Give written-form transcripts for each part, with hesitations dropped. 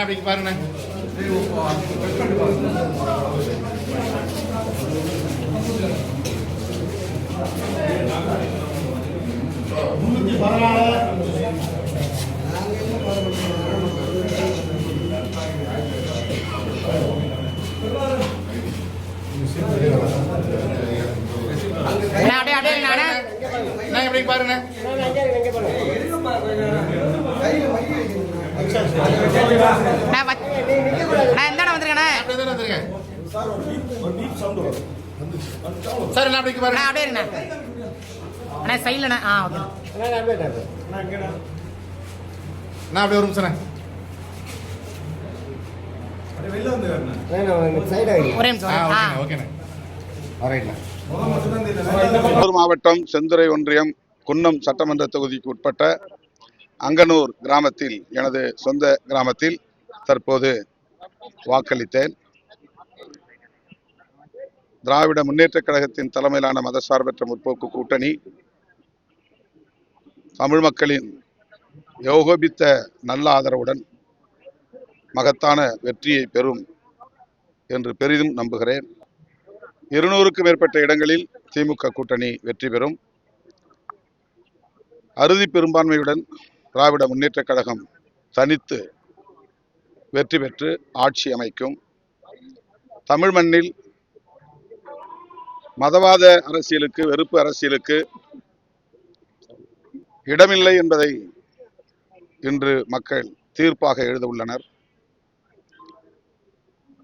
அப்படி பாருங்க. பாருங்க சார் என்ன அப்படி பாருங்க. அப்படியே இருங்க அண்ணா சைடுல. ஓகே நான் அப்படியே ஒரு நிமிஷம் மாவட்டம் செந்துறை ஒன்றியம் குன்னம் சட்டமன்ற தொகுதிக்கு உட்பட்ட அங்கனூர் கிராமத்தில், எனது சொந்த கிராமத்தில் தற்போது வாக்களித்தேன். திராவிட முன்னேற்றக் கழகத்தின் தலைமையிலான மதசார்பற்ற முற்போக்கு கூட்டணி தமிழ் மக்களின் யோகோபித்த நல்ல ஆதரவுடன் மகத்தான வெற்றியை பெறும் என்று பெரிதும் நம்புகிறேன். 200க்கும் மேற்பட்ட இடங்களில் திமுக கூட்டணி வெற்றி பெறும். அறுதி பெரும்பான்மையுடன் திராவிட முன்னேற்றக் கழகம் தனித்து வெற்றி பெற்று ஆட்சி அமைக்கும். தமிழ் மண்ணில் மதவாத அரசியலுக்கு, வெறுப்பு அரசியலுக்கு இடமில்லை என்பதை இன்று மக்கள் தீர்ப்பாக எழுத உள்ளனர்.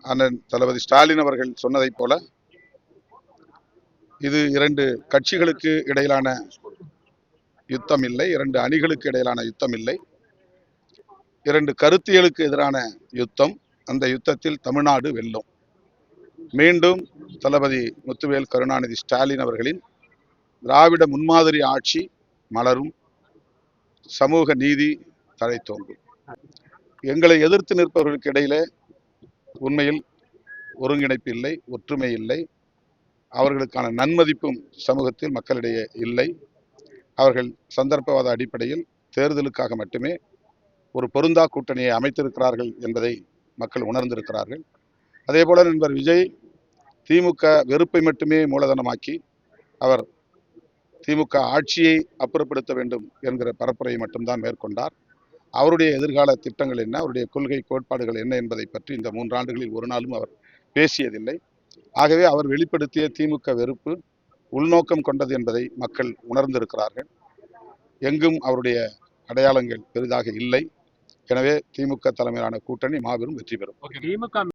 அண்ணன் தளபதி ஸ்டாலின் அவர்கள் சொன்னதைப் போல இது 2 கட்சிகளுக்கு இடையிலான யுத்தம் இல்லை, 2 அணிகளுக்கு இடையிலான யுத்தம் இல்லை, 2 கருத்தியலுக்கு எதிரான யுத்தம். அந்த யுத்தத்தில் தமிழ்நாடு வெல்லும். மீண்டும் தளபதி முத்துவேல் கருணாநிதி ஸ்டாலின் அவர்களின் திராவிட முன்மாதிரி ஆட்சி மலரும். சமூக நீதி தழைத்தோங்கும். எங்களை எதிர்த்து நிற்பவர்களுக்கு இடையிலே உண்மையில் ஒருங்கிணைப்பு இல்லை, ஒற்றுமை இல்லை. அவர்களுக்கான நன்மதிப்பும் சமூகத்தில் மக்களிடையே இல்லை. அவர்கள் சந்தர்ப்பவாத அடிப்படையில் தேர்தலுக்காக மட்டுமே ஒரு பொருந்தா கூட்டணியை அமைத்திருக்கிறார்கள் என்பதை மக்கள் உணர்ந்திருக்கிறார்கள். அதே போல நண்பர் விஜய் திமுக வெறுப்பை மட்டுமே மூலதனமாக்கி அவர் திமுக ஆட்சியை அப்புறப்படுத்த வேண்டும் என்கிற பரப்புரையை மட்டும்தான் மேற்கொண்டார். அவருடைய எதிர்கால திட்டங்கள் என்ன, அவருடைய கொள்கை கோட்பாடுகள் என்ன என்பதை பற்றி இந்த 3 ஆண்டுகளில் ஒரு நாளும் அவர் பேசியதில்லை. ஆகவே அவர் வெளிப்படுத்திய திமுக வெறுப்பு உள்நோக்கம் கொண்டது என்பதை மக்கள் உணர்ந்திருக்கிறார்கள். எங்கும் அவருடைய அடையாளங்கள் பெரிதாக இல்லை. எனவே திமுக தலைமையிலான கூட்டணி மாபெரும் வெற்றி பெறும்.